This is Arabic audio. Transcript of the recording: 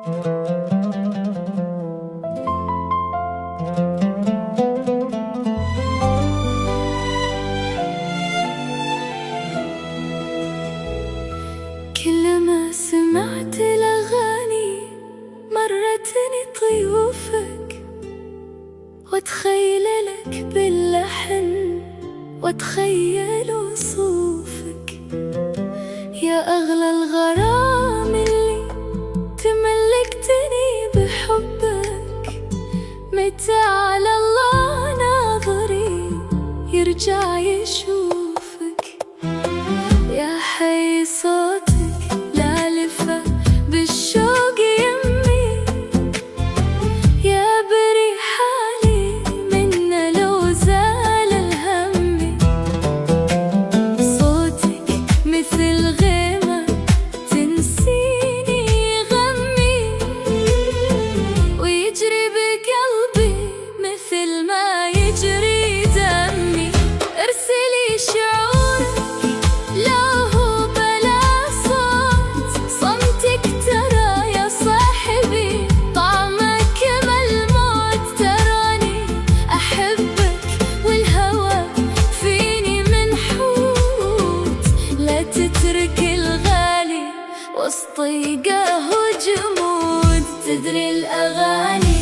كلما سمعت الأغاني مرتني طيوفك، واتخيل لك باللحن واتخيل وصوفك. يا أغلى الغرام اللي تملكتني بحبك، متى على الله ناظري يرجع يشوفك. يا حي صوتك لالفة بالشوق يمي، يا بريح حالي منا لو زال الهم. صوتك مثل غيمة تنسيني غمي، ويجري بقلبي مثل ما يجري دمي. ارسلي شعورك لو هو بلا صوت، صمتك ترى يا صاحبي طعمك ملموت. تراني أحبك والهوى فيني منحوت، لا تترك الغالي وسط ضيقه وجمود. تدري الأغاني